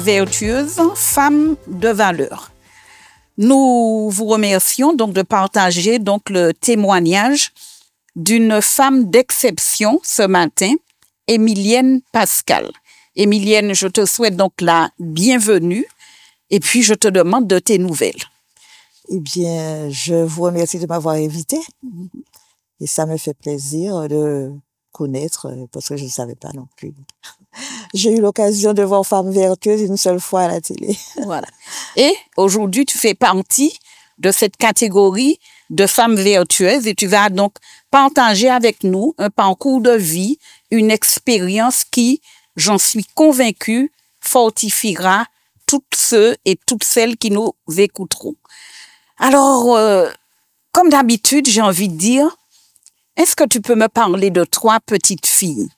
vertueuse, femme de valeur. Nous vous remercions donc de partager donc le témoignage d'une femme d'exception ce matin, Émilienne Pascal. Émilienne, je te souhaite donc la bienvenue et puis je te demande de tes nouvelles. Eh bien, je vous remercie de m'avoir invitée et ça me fait plaisir de connaître parce que je ne savais pas non plus. J'ai eu l'occasion de voir Femme vertueuse une seule fois à la télé. Voilà. Et aujourd'hui, tu fais partie de cette catégorie de femmes vertueuses et tu vas donc partager avec nous un parcours de vie, une expérience qui, j'en suis convaincue, fortifiera toutes ceux et toutes celles qui nous écouteront. Alors, comme d'habitude, j'ai envie de dire, est-ce que tu peux me parler de toi, petite fille?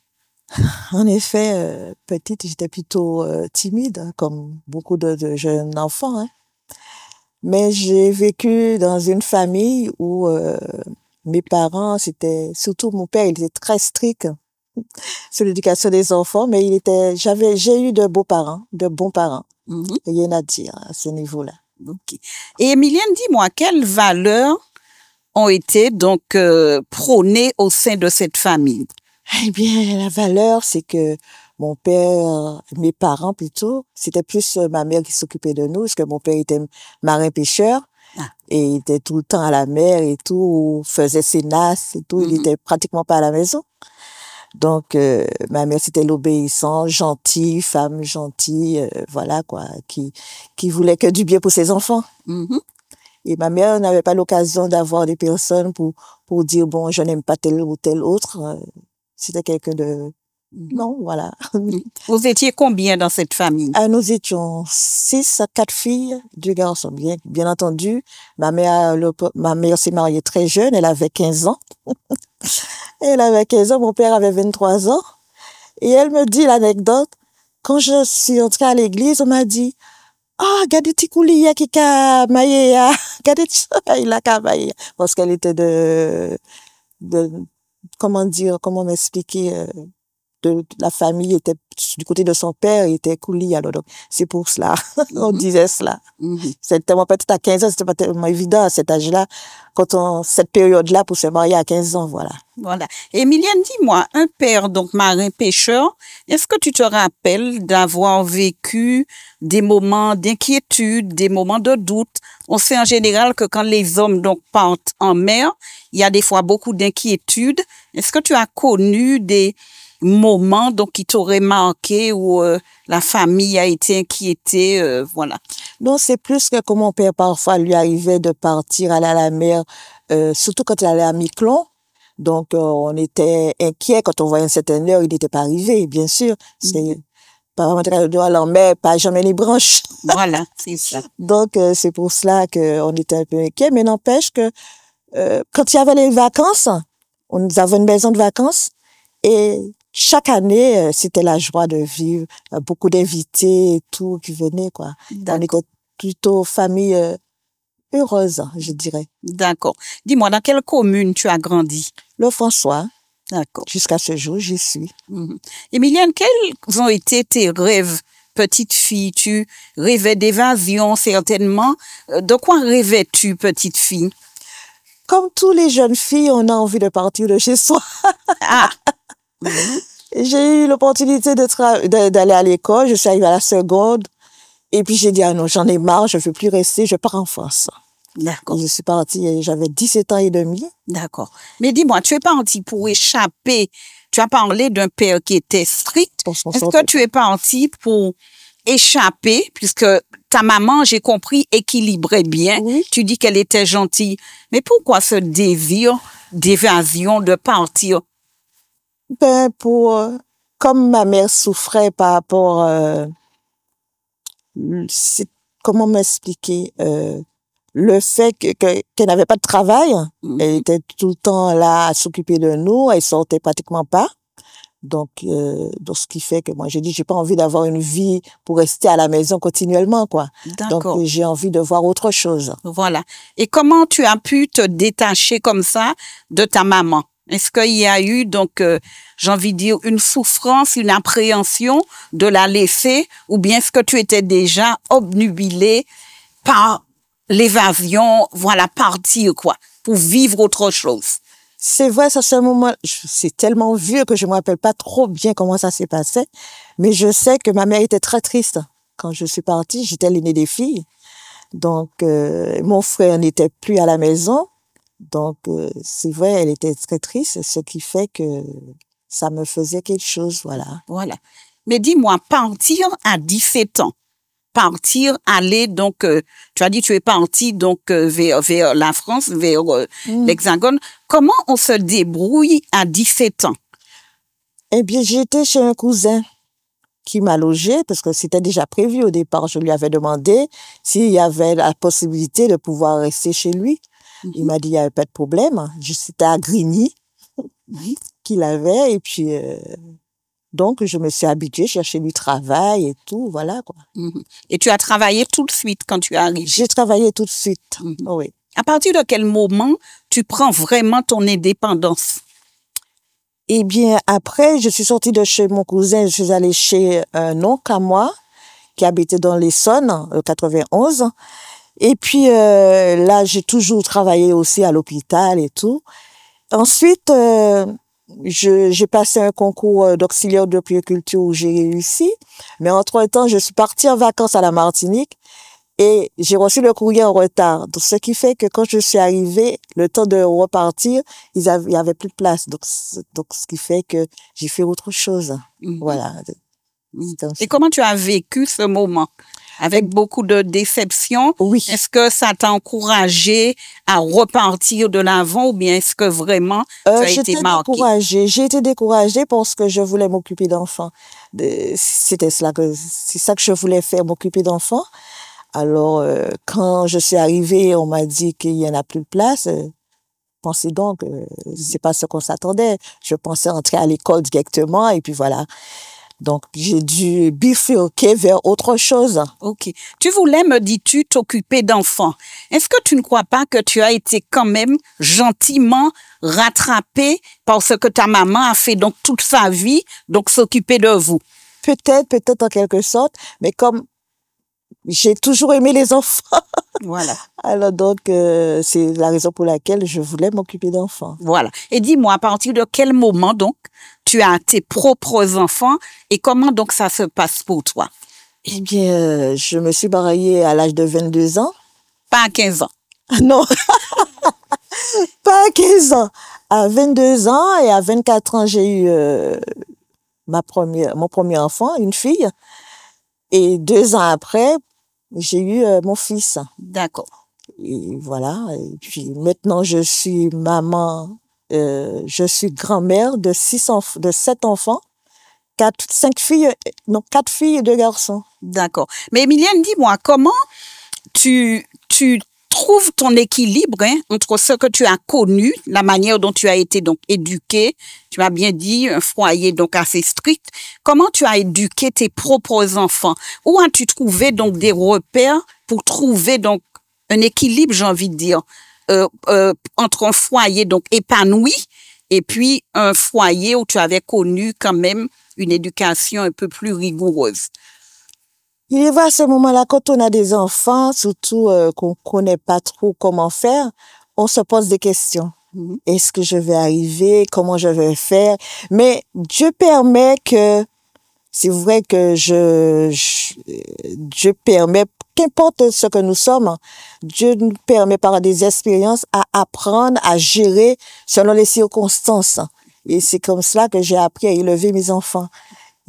En effet, petite, j'étais plutôt timide, comme beaucoup de jeunes enfants. Hein. Mais j'ai vécu dans une famille où mes parents, surtout mon père, il était très strict sur l'éducation des enfants, mais j'ai eu de bons parents. Rien à dire à ce niveau-là. Okay. Et Émilienne, dis-moi, quelles valeurs ont été donc prônées au sein de cette famille? Eh bien, la valeur, c'est que mon père, mes parents plutôt, c'était plus ma mère qui s'occupait de nous, parce que mon père était marin-pêcheur, et il était tout le temps à la mer et tout, faisait ses nasses et tout, il était pratiquement pas à la maison. Donc, ma mère, c'était l'obéissante, gentille, femme gentille, voilà quoi, qui voulait que du bien pour ses enfants. Et ma mère n'avait pas l'occasion d'avoir des personnes pour dire, bon, je n'aime pas tel ou tel autre. C'était quelqu'un de... Non, voilà. Vous étiez combien dans cette famille? Nous étions 4 filles, 2 garçons, bien entendu. Ma mère s'est mariée très jeune, elle avait 15 ans. Elle avait 15 ans, mon père avait 23 ans. Et elle me dit l'anecdote, quand je suis entrée à l'église, on m'a dit, gade ti kouliya qui ka maye ya, gade ti il a ka maye. Parce qu'elle était comment m'expliquer, de la famille était du côté de son père, il était couli, alors donc c'est pour cela on disait cela. C'était tellement peut-être à 15 ans, c'était pas tellement évident à cet âge-là, cette période-là pour se marier à 15 ans, voilà. Voilà. Émilienne, dis-moi, un père donc marin-pêcheur, est-ce que tu te rappelles d'avoir vécu des moments d'inquiétude, des moments de doute? On sait en général que quand les hommes donc partent en mer, il y a des fois beaucoup d'inquiétude. Est-ce que tu as connu des moments donc qui t'auraient marqué où la famille a été inquiétée, voilà? Non, c'est plus que mon père parfois lui arrivait de partir, aller à la mer, surtout quand il allait à Miquelon. Donc, on était inquiets quand on voyait une certaine heure, il n'était pas arrivé, bien sûr. C'est pas vraiment de en mer, pas jamais les branches. Voilà, c'est ça. Donc, c'est pour cela qu'on était un peu inquiets. Mais n'empêche que quand il y avait les vacances, nous avons une maison de vacances et chaque année, c'était la joie de vivre. Beaucoup d'invités et tout qui venaient, quoi. On était plutôt famille heureuse, je dirais. D'accord. Dis-moi, dans quelle commune tu as grandi? Le François. D'accord. Jusqu'à ce jour, j'y suis. Émilienne, quels ont été tes rêves, petite fille? Tu rêvais d'évasion, certainement. De quoi rêvais-tu, petite fille? Comme tous les jeunes filles, on a envie de partir de chez soi. J'ai eu l'opportunité d'aller à l'école, je suis arrivée à la seconde. Et puis j'ai dit, non, j'en ai marre, je ne veux plus rester, je pars en France. D'accord. Je suis partie, j'avais 17 ans et demi. D'accord. Mais dis-moi, tu es partie pour échapper. Tu as parlé d'un père qui était strict. Est-ce que tu es partie pour échapper, puisque ta maman, j'ai compris, équilibrait bien. Oui. Tu dis qu'elle était gentille. Mais pourquoi ce désir d'évasion, de partir? Ben, comme ma mère souffrait par rapport, comment m'expliquer, le fait qu'elle n'avait pas de travail, elle était tout le temps là à s'occuper de nous, elle sortait pratiquement pas. Donc ce qui fait que moi j'ai dit j'ai pas envie d'avoir une vie pour rester à la maison continuellement, quoi. Donc j'ai envie de voir autre chose. Voilà. Et comment tu as pu te détacher comme ça de ta maman? Est-ce qu'il y a eu, donc, j'ai envie de dire, une souffrance, une appréhension de la laisser, ou bien est-ce que tu étais déjà obnubilé par l'évasion, voilà, partir, quoi, pour vivre autre chose? C'est vrai, ça c'est un moment, c'est tellement vieux que je me rappelle pas trop bien comment ça s'est passé, mais je sais que ma mère était très triste. Quand je suis partie, j'étais l'aînée des filles. Donc, mon frère n'était plus à la maison. Donc, c'est vrai, elle était très triste, ce qui fait que ça me faisait quelque chose, voilà. Voilà. Mais dis-moi, partir à 17 ans, aller, donc, tu as dit tu es parti donc vers la France, vers l'Hexagone. Comment on se débrouille à 17 ans? Eh bien, j'étais chez un cousin qui m'a logé parce que c'était déjà prévu au départ. Je lui avais demandé s'il y avait la possibilité de pouvoir rester chez lui. Il m'a dit il n'y avait pas de problème. C'était à Grigny qu'il avait et puis donc je me suis habituée, chercher du travail et tout, voilà quoi. Et tu as travaillé tout de suite quand tu arrives? J'ai travaillé tout de suite, oui. À partir de quel moment tu prends vraiment ton indépendance? Eh bien, après, je suis sortie de chez mon cousin, je suis allée chez un oncle à moi, qui habitait dans l'Essonne, 91. Et puis, là, j'ai toujours travaillé aussi à l'hôpital et tout. Ensuite, j'ai passé un concours d'auxiliaire de puériculture où j'ai réussi. Mais entre-temps, je suis partie en vacances à la Martinique et j'ai reçu le courrier en retard. Donc, ce qui fait que quand je suis arrivée, le temps de repartir, il y avait plus de place. Donc, ce qui fait que j'ai fait autre chose. Voilà. Et comment tu as vécu ce moment? Avec beaucoup de déception? Oui. Est-ce que ça t'a encouragé à repartir de l'avant ou bien est-ce que vraiment tu as été marqué? J'ai été découragée parce que je voulais m'occuper d'enfants. C'est ça que je voulais faire, m'occuper d'enfants. Alors, quand je suis arrivée, on m'a dit qu'il y en a plus de place. Pensez donc, c'est pas ce qu'on s'attendait. Je pensais entrer à l'école directement et puis voilà. Donc, j'ai dû bifurquer vers autre chose. Ok. Tu voulais, me dis-tu, t'occuper d'enfants. Est-ce que tu ne crois pas que tu as été quand même gentiment rattrapé par ce que ta maman a fait donc toute sa vie, donc s'occuper de vous? Peut-être en quelque sorte, mais comme j'ai toujours aimé les enfants. Voilà. Alors donc, c'est la raison pour laquelle je voulais m'occuper d'enfants. Voilà. Et dis-moi, à partir de quel moment donc tu as tes propres enfants et comment donc ça se passe pour toi? Eh bien, je me suis mariée à l'âge de 22 ans. Pas à 15 ans. Non, pas à 15 ans. À 22 ans et à 24 ans, j'ai eu mon premier enfant, une fille. Et 2 ans après, j'ai eu mon fils. D'accord. Et voilà. Et puis maintenant, je suis maman, je suis grand-mère de 7 enfants, 4 filles et 2 garçons. D'accord. Mais Emilienne, dis-moi, comment tu trouves ton équilibre entre ce que tu as connu, la manière dont tu as été donc éduquée, tu m'as bien dit, un foyer donc assez strict. Comment tu as éduqué tes propres enfants? Où as-tu trouvé donc des repères pour trouver donc un équilibre, j'ai envie de dire, entre un foyer donc épanoui et puis un foyer où tu avais connu quand même une éducation un peu plus rigoureuse? Il y a ce moment-là, quand on a des enfants, surtout qu'on connaît pas trop comment faire, on se pose des questions. Est-ce que je vais arriver? Comment je vais faire? Mais Dieu permet que, c'est vrai que Dieu permet, qu'importe ce que nous sommes, Dieu nous permet par des expériences à apprendre, à gérer selon les circonstances. Et c'est comme cela que j'ai appris à élever mes enfants.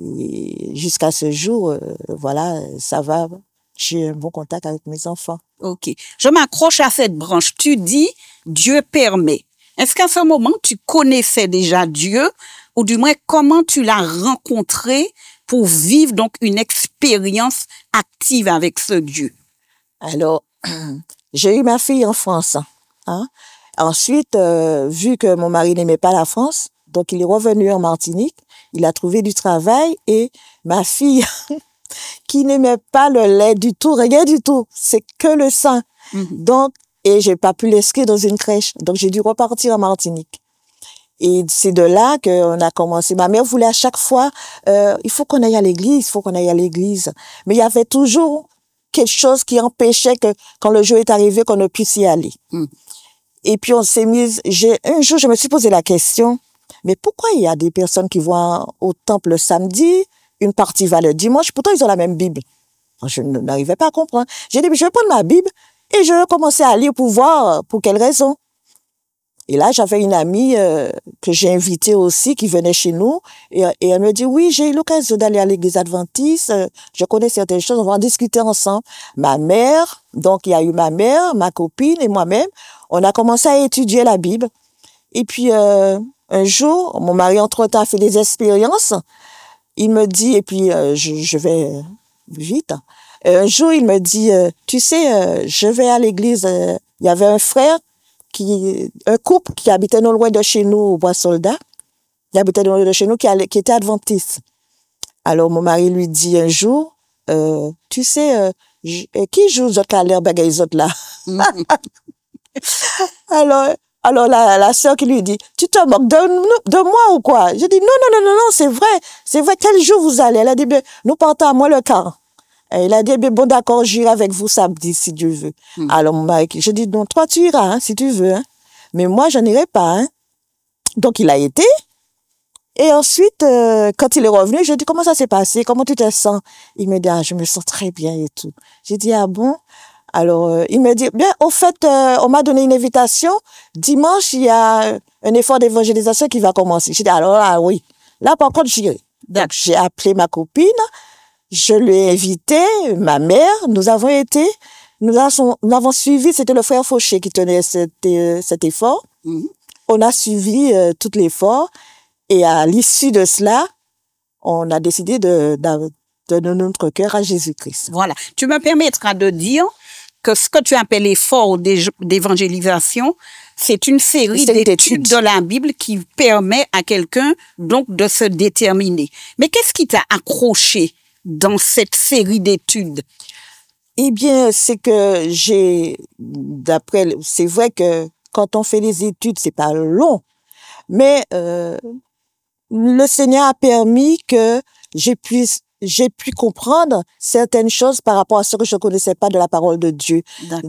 Et jusqu'à ce jour, voilà, ça va. J'ai un bon contact avec mes enfants. Ok. Je m'accroche à cette branche. Tu dis, Dieu permet. Est-ce qu'à ce moment, tu connaissais déjà Dieu, ou du moins, comment tu l'as rencontré pour vivre donc une expérience active avec ce Dieu? Alors, j'ai eu ma fille en France. Hein. Ensuite, vu que mon mari n'aimait pas la France, donc il est revenu en Martinique. Il a trouvé du travail et ma fille, qui n'aimait pas le lait du tout, rien du tout, c'est que le sein. Donc, et j'ai pas pu l'inscrire dans une crèche. Donc, j'ai dû repartir en Martinique. Et c'est de là qu'on a commencé. Ma mère voulait à chaque fois, il faut qu'on aille à l'église, il faut qu'on aille à l'église. Mais il y avait toujours quelque chose qui empêchait que, quand le jour est arrivé, qu'on ne puisse y aller. Et puis on s'est mise, un jour, je me suis posé la question, mais pourquoi il y a des personnes qui vont au temple le samedi, une partie va le dimanche, pourtant ils ont la même Bible. Je n'arrivais pas à comprendre. J'ai dit, je vais prendre ma Bible et je vais commencer à lire pour voir pour quelle raison. Et là, j'avais une amie que j'ai invitée aussi, qui venait chez nous, et elle me dit, oui, j'ai eu l'occasion d'aller à l'église adventiste, je connais certaines choses, on va en discuter ensemble. Ma mère, donc il y a eu ma mère, ma copine et moi-même, on a commencé à étudier la Bible. Et puis, un jour, mon mari, entre-temps, a fait des expériences. Il me dit, et puis je vais vite, un jour, il me dit, tu sais, je vais à l'église, il y avait un frère, un couple qui habitait non loin de chez nous, au Bois-Soldat, qui habitait non loin de chez nous, qui était adventiste. Alors, mon mari lui dit un jour, tu sais, qui joue les autres à l'air, les autres là? Alors la sœur qui lui dit, tu te moques de moi ou quoi? Je dis, non, c'est vrai, quel jour vous allez? Elle a dit, ben, nous partons à moi le quart. Et il a dit, bon, d'accord, j'irai avec vous samedi, si Dieu veut. Alors, mon mari, je dis, non, toi, tu iras, hein, si tu veux, hein. Mais moi, je n'irai pas, hein. Donc, il a été. Et ensuite, quand il est revenu, je dis, comment ça s'est passé? Comment tu te sens? Il me dit, je me sens très bien et tout. J'ai dit, ah bon? Alors, il me dit, bien, au fait, on m'a donné une invitation. Dimanche, il y a un effort d'évangélisation qui va commencer. J'ai dit, alors là, oui. Là, par contre, j'irai. Donc, j'ai appelé ma copine. Je lui ai invité, ma mère, nous avons suivi, c'était le frère Fauché qui tenait cet effort. On a suivi tout l'effort et à l'issue de cela, on a décidé de donner notre cœur à Jésus-Christ. Voilà. Tu me permettras de dire que ce que tu appelles l'effort d'évangélisation, c'est une série d'études de la Bible qui permet à quelqu'un donc de se déterminer. Mais qu'est-ce qui t'a accroché dans cette série d'études? Eh bien, c'est que c'est vrai que quand on fait les études, c'est pas long, mais le Seigneur a permis que j'ai pu comprendre certaines choses par rapport à ce que je connaissais pas de la parole de Dieu.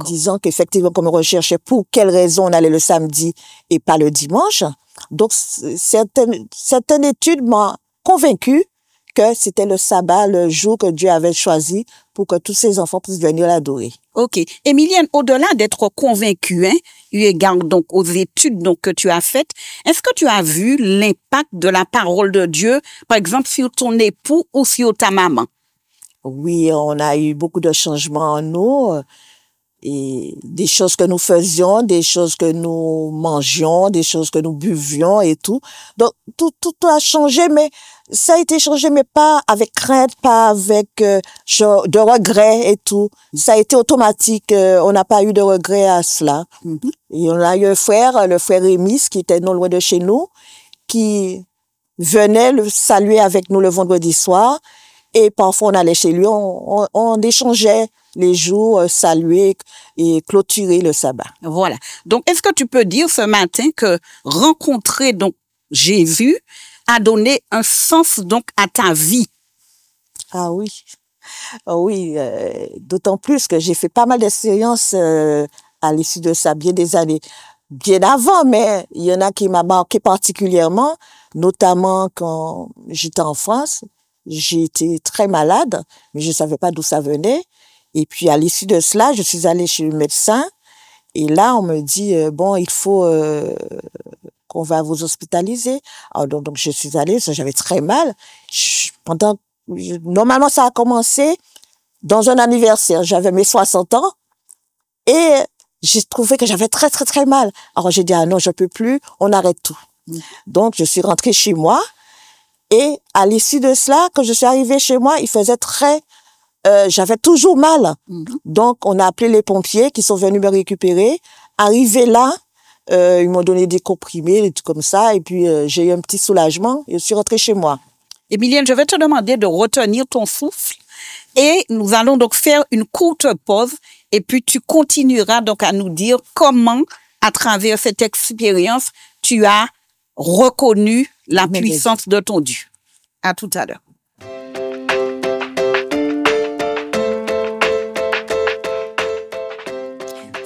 Disant qu'effectivement, comme on recherchait pour quelle raison on allait le samedi et pas le dimanche. Donc, certaines études m'ont convaincu que c'était le sabbat, le jour que Dieu avait choisi pour que tous ses enfants puissent venir l'adorer. OK. Émilienne, au-delà d'être convaincue, eu égard donc aux études donc que tu as faites, est-ce que tu as vu l'impact de la parole de Dieu, par exemple, sur ton époux ou sur ta maman? Oui, on a eu beaucoup de changements en nous. Et des choses que nous faisions, des choses que nous mangions, des choses que nous buvions et tout. Donc, tout a changé, mais ça a été changé, mais pas avec crainte, pas avec de regrets et tout. Ça a été automatique. On n'a pas eu de regrets à cela. Et on a eu un frère, le frère Rémis, qui était non loin de chez nous, qui venait le saluer avec nous le vendredi soir. Et parfois, on allait chez lui, on échangeait les jours, saluer et clôturer le sabbat. Voilà. Donc, est-ce que tu peux dire ce matin que rencontrer donc Jésus a donné un sens donc à ta vie? Ah oui. Oui, d'autant plus que j'ai fait pas mal d'expériences à l'issue de ça, bien des années, bien avant, mais il y en a qui m'a marqué particulièrement, notamment quand j'étais en France. J'ai été très malade, mais je savais pas d'où ça venait. Et puis, à l'issue de cela, je suis allée chez le médecin. Et là, on me dit, bon, il faut qu'on va vous hospitaliser. Alors, donc, je suis allée, j'avais très mal. Normalement, ça a commencé dans un anniversaire. J'avais mes 60 ans. Et j'ai trouvé que j'avais très, très, très mal. Alors, j'ai dit, ah non, je peux plus, on arrête tout. Donc, je suis rentrée chez moi. Et à l'issue de cela, quand je suis arrivée chez moi, il faisait j'avais toujours mal. Donc, on a appelé les pompiers qui sont venus me récupérer. Arrivé là, ils m'ont donné des comprimés, des trucs comme ça. Et puis, j'ai eu un petit soulagement et je suis rentrée chez moi. Émilienne, je vais te demander de retenir ton souffle. Et nous allons donc faire une courte pause. Et puis, tu continueras donc à nous dire comment, à travers cette expérience, tu as reconnu la puissance de ton Dieu. À tout à l'heure.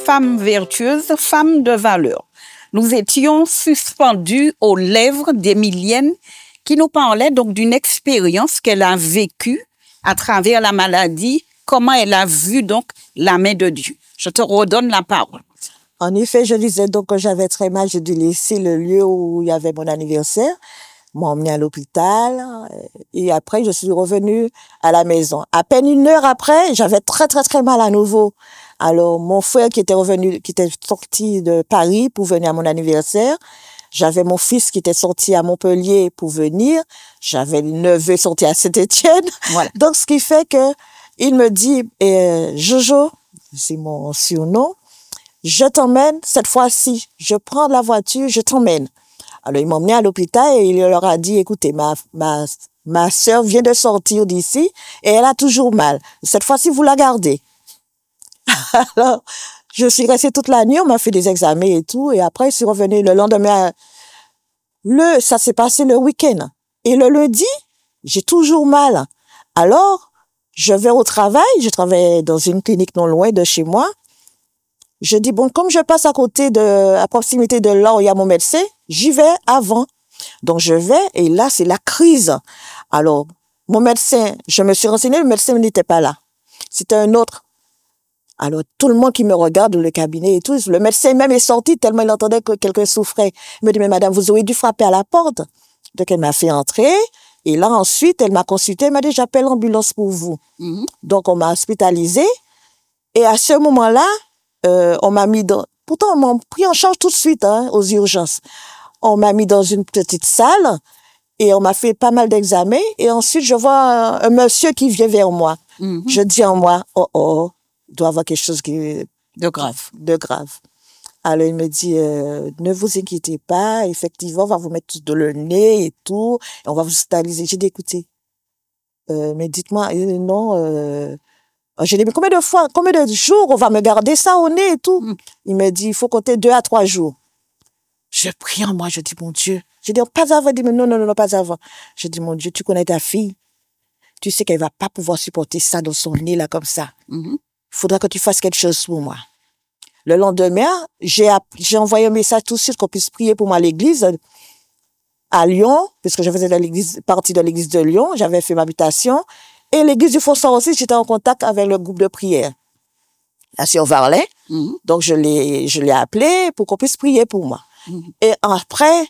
Femme vertueuse, femme de valeur. Nous étions suspendus aux lèvres d'Émilienne qui nous parlait donc d'une expérience qu'elle a vécue à travers la maladie, comment elle a vu donc la main de Dieu. Je te redonne la parole. En effet, je disais donc que j'avais très mal, j'ai dû laisser le lieu où il y avait mon anniversaire, m'ont emmené à l'hôpital et après je suis revenue à la maison. À peine 1 heure après, j'avais très mal à nouveau. Alors mon frère qui était sorti de Paris pour venir à mon anniversaire, j'avais mon fils qui était sorti à Montpellier pour venir, j'avais le neveu sorti à Saint-Étienne. Voilà. Donc ce qui fait que il me dit Jojo, c'est mon surnom, je t'emmène cette fois-ci, je prends la voiture, je t'emmène. Alors ils m'ont emmené à l'hôpital et il leur a dit écoutez, ma sœur vient de sortir d'ici et elle a toujours mal. Cette fois-ci vous la gardez. Alors je suis restée toute la nuit, on m'a fait des examens et tout et après je suis revenue le lendemain. Ça s'est passé le week-end et le lundi, j'ai toujours mal. Alors je vais au travail, je travaille dans une clinique non loin de chez moi. Je dis, bon, comme je passe à proximité de là où il y a mon médecin, j'y vais avant. Donc, je vais et là, c'est la crise. Alors, mon médecin, je me suis renseignée, le médecin n'était pas là. C'était un autre. Alors, tout le monde qui me regarde dans le cabinet et tout, le médecin même est sorti tellement il entendait que quelqu'un souffrait. Il me dit, mais madame, vous auriez dû frapper à la porte. Donc, elle m'a fait entrer. Et là, ensuite, elle m'a consulté, elle m'a dit, j'appelle l'ambulance pour vous. Donc, on m'a hospitalisée. Et à ce moment-là, on m'a mis pourtant on m'a pris en charge tout de suite, aux urgences. On m'a mis dans une petite salle et on m'a fait pas mal d'examens et ensuite je vois un monsieur qui vient vers moi. Je dis en moi, il doit y avoir quelque chose de grave. Alors il me dit, ne vous inquiétez pas, effectivement, on va vous mettre de le nez et tout, et on va vous hospitaliser. J'ai dit, écoutez, mais dites-moi, non, j'ai dit, mais combien de jours on va me garder ça au nez et tout? Il me dit, il faut compter 2 à 3 jours. Je prie en moi, je dis, mon Dieu. Je dis, pas avant. Il dit, mais non, pas avant. Je dis, mon Dieu, tu connais ta fille. Tu sais qu'elle va pas pouvoir supporter ça dans son nez, là, comme ça. Il faudra que tu fasses quelque chose pour moi. Le lendemain, j'ai envoyé un message tout de suite qu'on puisse prier pour moi à l'église à Lyon, puisque je faisais partie de l'église de Lyon. J'avais fait ma mutation. Et l'église du Fossoir aussi, j'étais en contact avec le groupe de prière. La sœur Varlet. Donc, je l'ai appelé pour qu'on puisse prier pour moi. Et après,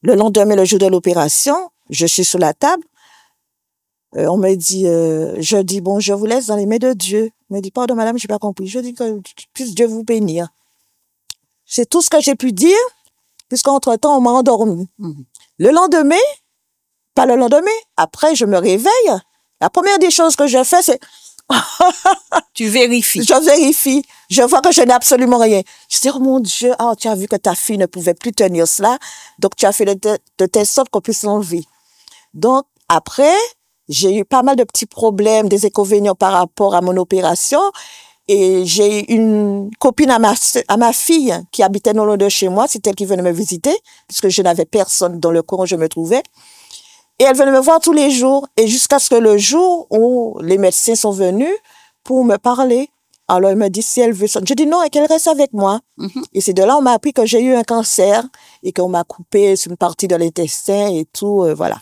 le lendemain, le jour de l'opération, je suis sur la table. On me dit, je dis, bon, je vous laisse dans les mains de Dieu. Il me dit, pardon, madame, j'ai pas compris. Je dis que puisse Dieu vous bénir. C'est tout ce que j'ai pu dire, puisqu'entre-temps, on m'a endormi. Le lendemain, pas le lendemain, après, je me réveille. La première des choses que je fais, c'est... Tu vérifies. Je vérifie. Je vois que je n'ai absolument rien. Je dis, oh mon Dieu, tu as vu que ta fille ne pouvait plus tenir cela. Donc, tu as fait de telle sorte qu'on puisse l'enlever. Donc, après, j'ai eu pas mal de petits problèmes, des inconvénients par rapport à mon opération. Et j'ai une copine à ma fille qui habitait non loin de chez moi. C'est elle qui venait me visiter, puisque je n'avais personne dans le coin où je me trouvais. Et elle venait me voir tous les jours. Et jusqu'à ce que le jour où les médecins sont venus pour me parler. Alors, elle me dit si elle veut ça. Je dis non, et qu'elle reste avec moi. Et c'est de là on m'a appris que j'ai eu un cancer et qu'on m'a coupé une partie de l'intestin et tout, voilà.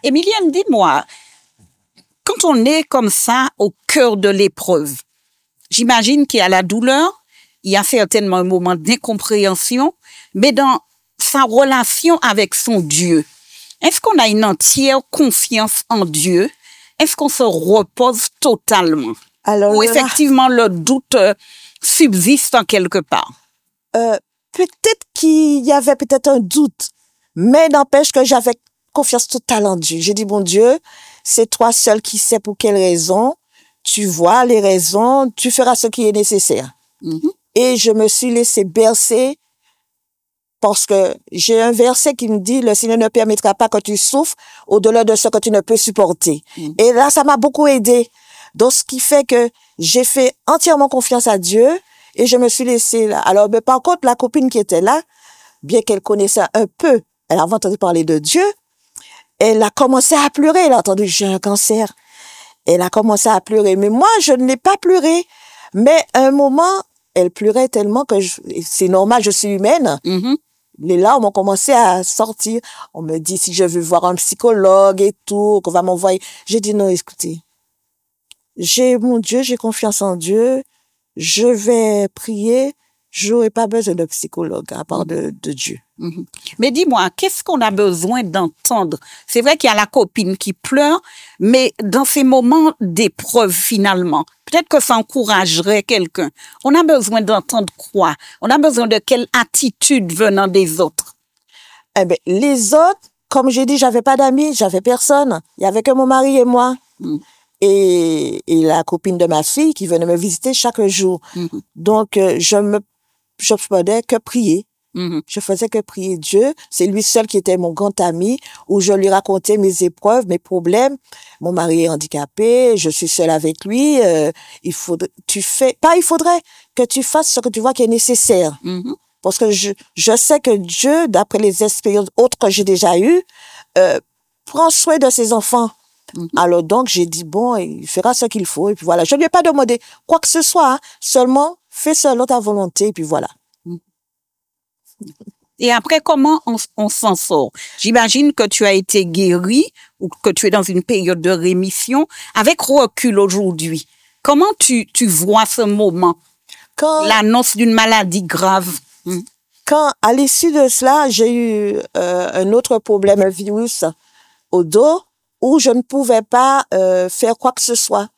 Émilienne, dis-moi, quand on est comme ça au cœur de l'épreuve, j'imagine qu'il y a la douleur, il y a certainement un moment d'incompréhension, mais dans sa relation avec son Dieu, est-ce qu'on a une entière confiance en Dieu? Est-ce qu'on se repose totalement? Alors, ou effectivement le doute subsiste en quelque part? Peut-être qu'il y avait peut-être un doute, mais n'empêche que j'avais confiance totale en Dieu. J'ai dit, bon Dieu, c'est toi seul qui sais pour quelles raisons. Tu vois les raisons, tu feras ce qui est nécessaire. Et je me suis laissée bercer parce que j'ai un verset qui me dit, le Seigneur ne permettra pas que tu souffres au-delà de ce que tu ne peux supporter. Et là, ça m'a beaucoup aidée. Donc, ce qui fait que j'ai fait entièrement confiance à Dieu et je me suis laissée là. Alors, mais par contre, la copine qui était là, bien qu'elle connaissait un peu elle avait entendu parler de Dieu. Elle a commencé à pleurer. Elle a entendu, j'ai un cancer. Elle a commencé à pleurer. Mais moi, je n'ai pas pleuré. Mais à un moment, elle pleurait tellement que c'est normal, je suis humaine. Les larmes ont commencé à sortir. On me dit si je veux voir un psychologue et tout, qu'on va m'envoyer. J'ai dit non, écoutez. Mon Dieu, j'ai confiance en Dieu. Je vais prier. J'aurai pas besoin de psychologue à part de Dieu. Mais dis-moi, qu'est-ce qu'on a besoin d'entendre? C'est vrai qu'il y a la copine qui pleure, mais dans ces moments d'épreuve finalement, peut-être que ça encouragerait quelqu'un. On a besoin d'entendre quoi? On a besoin de quelle attitude venant des autres? Eh ben, les autres, comme j'ai dit, j'avais pas d'amis, j'avais personne. Il y avait que mon mari et moi. Et la copine de ma fille qui venait me visiter chaque jour. Donc, je faisais que prier. Je faisais que prier Dieu. C'est lui seul qui était mon grand ami, où je lui racontais mes épreuves, mes problèmes. Mon mari est handicapé, je suis seule avec lui. Il faudrait que tu fasses ce que tu vois qui est nécessaire. Parce que je sais que Dieu, d'après les expériences autres que j'ai déjà eues, prend soin de ses enfants. Alors donc, j'ai dit, bon, il fera ce qu'il faut. Et puis voilà, je ne lui ai pas demandé quoi que ce soit. Hein. Seulement, fais selon ta volonté. Et puis voilà. Et après, comment on s'en sort? J'imagine que tu as été guéri ou que tu es dans une période de rémission. Avec recul aujourd'hui, comment tu vois ce moment? L'annonce d'une maladie grave. Quand, à l'issue de cela, j'ai eu un autre problème, un virus au dos, où je ne pouvais pas faire quoi que ce soit.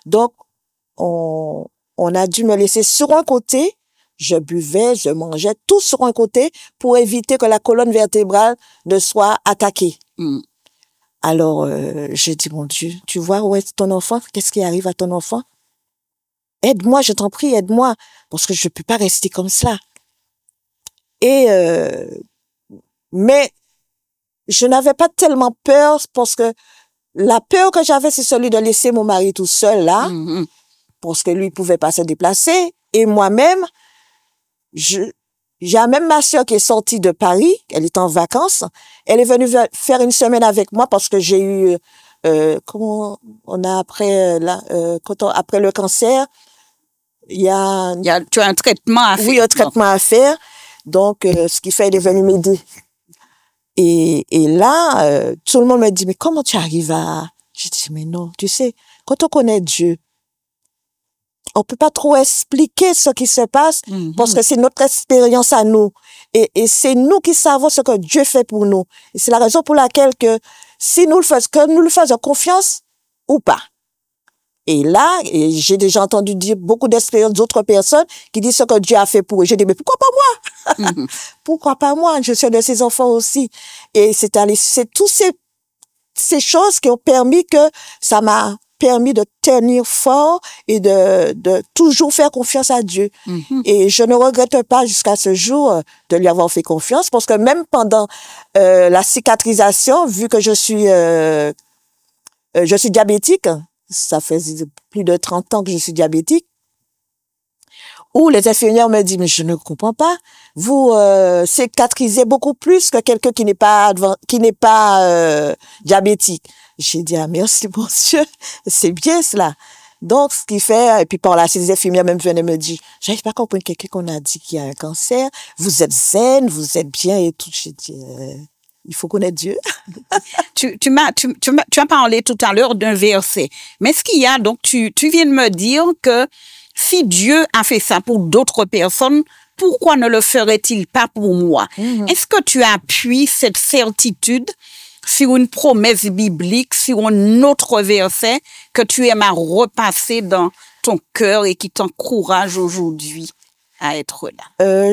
Donc, on a dû me laisser sur un côté. Je buvais, je mangeais, tout sur un côté pour éviter que la colonne vertébrale ne soit attaquée. Alors, j'ai dit, mon Dieu, tu vois où est ton enfant? Qu'est-ce qui arrive à ton enfant? Aide-moi, je t'en prie, aide-moi, parce que je ne peux pas rester comme ça. Et mais je n'avais pas tellement peur parce que la peur que j'avais, c'est celui de laisser mon mari tout seul là, parce que lui pouvait pas se déplacer. Et moi-même, j'ai même ma sœur qui est sortie de Paris, elle est en vacances, elle est venue faire une semaine avec moi parce que j'ai eu, comment on a après après le cancer, tu as un traitement à faire. Oui, un traitement à faire. Donc, ce qui fait, elle est venue m'aider. Et là, tout le monde me dit, mais comment tu arrives à... Je dis, mais non, tu sais, quand on connaît Dieu, on peut pas trop expliquer ce qui se passe parce que c'est notre expérience à nous. Et c'est nous qui savons ce que Dieu fait pour nous. Et c'est la raison pour laquelle que si nous le faisons confiance ou pas. Et là, j'ai déjà entendu dire beaucoup d'expériences d'autres personnes qui disent ce que Dieu a fait pour eux. J'ai dit, mais pourquoi pas moi? Pourquoi pas moi? Je suis de ses enfants aussi. Et c'est toutes ces choses qui ont permis ça m'a permis de tenir fort et de toujours faire confiance à Dieu. Et je ne regrette pas jusqu'à ce jour de lui avoir fait confiance parce que même pendant la cicatrisation, vu que je suis diabétique, ça fait plus de 30 ans que je suis diabétique, où les infirmières me disent, mais je ne comprends pas, vous cicatrisez beaucoup plus que quelqu'un qui n'est pas diabétique. J'ai dit, ah merci mon Dieu, c'est bien cela. Donc, ce qui fait, et puis par là, ces infirmières même venaient me dire, j'arrive pas à comprendre quelqu'un qu'on a dit qu'il y a un cancer, vous êtes zen, vous êtes bien et tout. J'ai dit, il faut connaître Dieu. Tu as parlé tout à l'heure d'un verset. Mais ce qu'il y a, donc, tu viens de me dire que si Dieu a fait ça pour d'autres personnes, pourquoi ne le ferait-il pas pour moi? Est-ce que tu appuies cette certitude sur une promesse biblique, sur un autre verset que tu aimes à repasser dans ton cœur et qui t'encourage aujourd'hui à être là?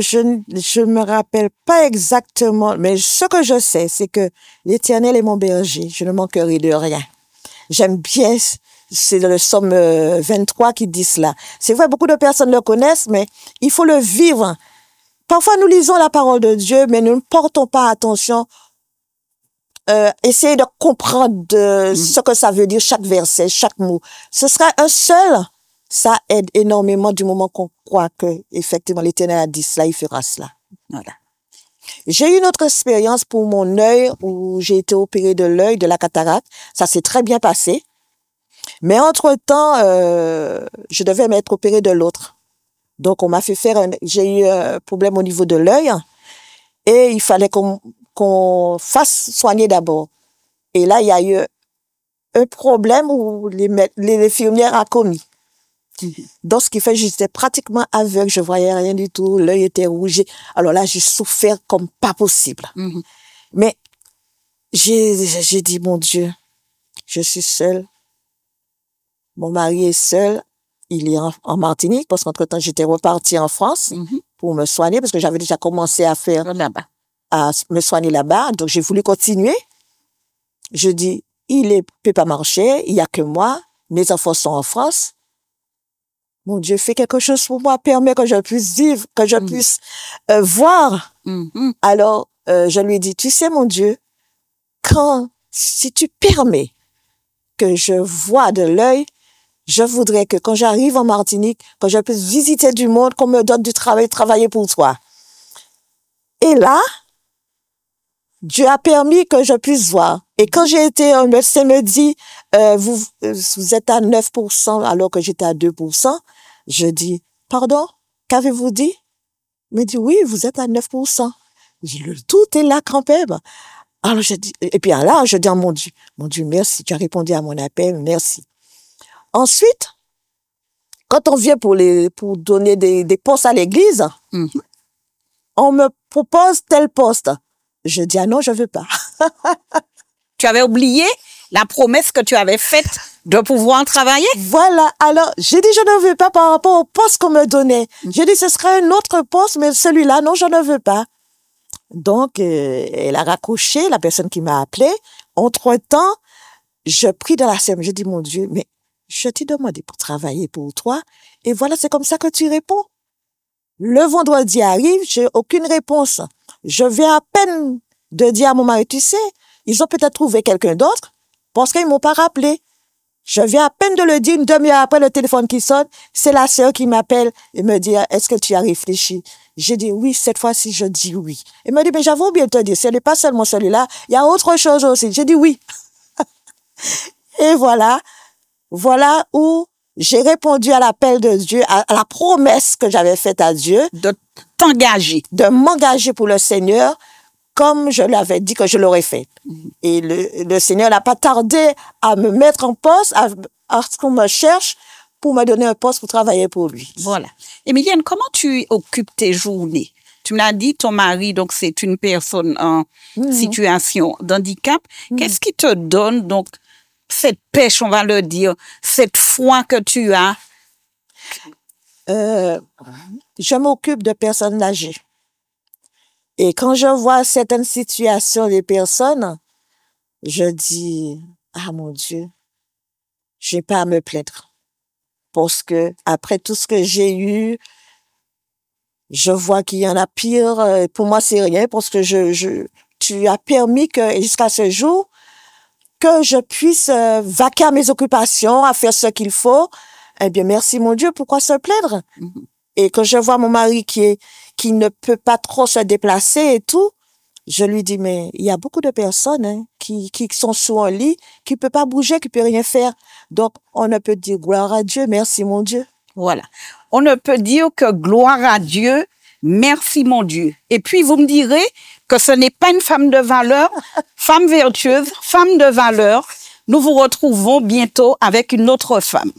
Je me rappelle pas exactement, mais ce que je sais, c'est que l'Éternel est mon berger, je ne manquerai de rien. J'aime bien, c'est le Psaume 23 qui dit cela. C'est vrai, beaucoup de personnes le connaissent, mais il faut le vivre. Parfois, nous lisons la parole de Dieu, mais nous ne portons pas attention. Essayez de comprendre ce que ça veut dire, chaque verset, chaque mot. Ce sera un seul. Ça aide énormément du moment qu'on croit que, effectivement, l'Éternel a dit cela, il fera cela. Voilà. J'ai eu une autre expérience pour mon œil où j'ai été opérée de l'œil, de la cataracte. Ça s'est très bien passé. Mais entre-temps, je devais m'être opérée de l'autre. Donc, on m'a fait faire j'ai eu un problème au niveau de l'œil et il fallait qu'on fasse soigner d'abord. Et là, il y a eu un problème où l'infirmière a commis. Donc, ce qui fait que j'étais pratiquement aveugle, je voyais rien du tout, l'œil était rouge. Alors là, j'ai souffert comme pas possible. Mais j'ai dit, mon Dieu, je suis seule. Mon mari est seul. Il est en Martinique parce qu'entre-temps, j'étais repartie en France pour me soigner parce que j'avais déjà commencé à me soigner là-bas. Donc, j'ai voulu continuer. Je dis, peut pas marcher, il y a que moi. Mes enfants sont en France. Mon Dieu, fais quelque chose pour moi, permets que je puisse vivre, que je puisse voir. Alors, je lui ai dit, tu sais, mon Dieu, si tu permets que je vois de l'œil, je voudrais que quand j'arrive en Martinique, que je puisse visiter du monde, qu'on me donne du travail, travailler pour toi. Et là, Dieu a permis que je puisse voir. Et quand j'ai été, un médecin me dit, vous êtes à 9% alors que j'étais à 2%. Je dis, pardon, qu'avez-vous dit? Il me dit, oui, vous êtes à 9%. Je dis, tout est là quand même. Alors je dis, et puis là, je dis, mon Dieu, merci, tu as répondu à mon appel, merci. Ensuite, quand on vient pour donner des postes à l'église, on me propose tel poste. Je dis, ah non, je veux pas. Tu avais oublié la promesse que tu avais faite de pouvoir travailler? Voilà. Alors, j'ai dit, je ne veux pas par rapport au poste qu'on me donnait. J'ai dit, ce serait un autre poste, mais celui-là, non, je ne veux pas. Donc, elle a raccroché, la personne qui m'a appelé. Entre-temps, je prie dans la scène. Je dis, mon Dieu, mais je t'ai demandé pour travailler pour toi. Et voilà, c'est comme ça que tu réponds. Le vendredi arrive, j'ai aucune réponse. Je viens à peine de dire à mon mari, tu sais, ils ont peut-être trouvé quelqu'un d'autre parce qu'ils m'ont pas rappelé. Je viens à peine de le dire, une demi-heure après le téléphone qui sonne, c'est la sœur qui m'appelle et me dit, est-ce que tu as réfléchi? J'ai dit oui, cette fois-ci, je dis oui. Elle me dit, mais j'avais oublié de te dire, ce n'est pas seulement celui-là, il y a autre chose aussi. J'ai dit oui. Et voilà où j'ai répondu à l'appel de Dieu, à la promesse que j'avais faite à Dieu. De t'engager. De m'engager pour le Seigneur, comme je l'avais dit que je l'aurais fait. Et le Seigneur n'a pas tardé à me mettre en poste, à ce qu'on me cherche pour me donner un poste pour travailler pour lui. Voilà. Émilienne, comment tu occupes tes journées? Tu me l'as dit, ton mari, donc c'est une personne en situation d'handicap. Qu'est-ce qui te donne donc cette pêche, on va le dire, cette foi que tu as? Je m'occupe de personnes âgées. Et quand je vois certaines situations des personnes, je dis, ah mon Dieu, j'ai pas à me plaindre. Parce que après tout ce que j'ai eu, je vois qu'il y en a pire. Pour moi, c'est rien parce que tu as permis que jusqu'à ce jour, que je puisse vaquer à mes occupations, à faire ce qu'il faut. Eh bien, merci mon Dieu, pourquoi se plaindre? Et quand je vois mon mari qui ne peut pas trop se déplacer et tout, je lui dis, mais il y a beaucoup de personnes qui sont sous un lit, qui ne peuvent pas bouger, qui ne peuvent rien faire. Donc, on ne peut dire gloire à Dieu, merci mon Dieu. Voilà. On ne peut dire que gloire à Dieu, merci mon Dieu. Et puis, vous me direz que ce n'est pas une femme de valeur, femme vertueuse, femme de valeur. Nous vous retrouvons bientôt avec une autre femme.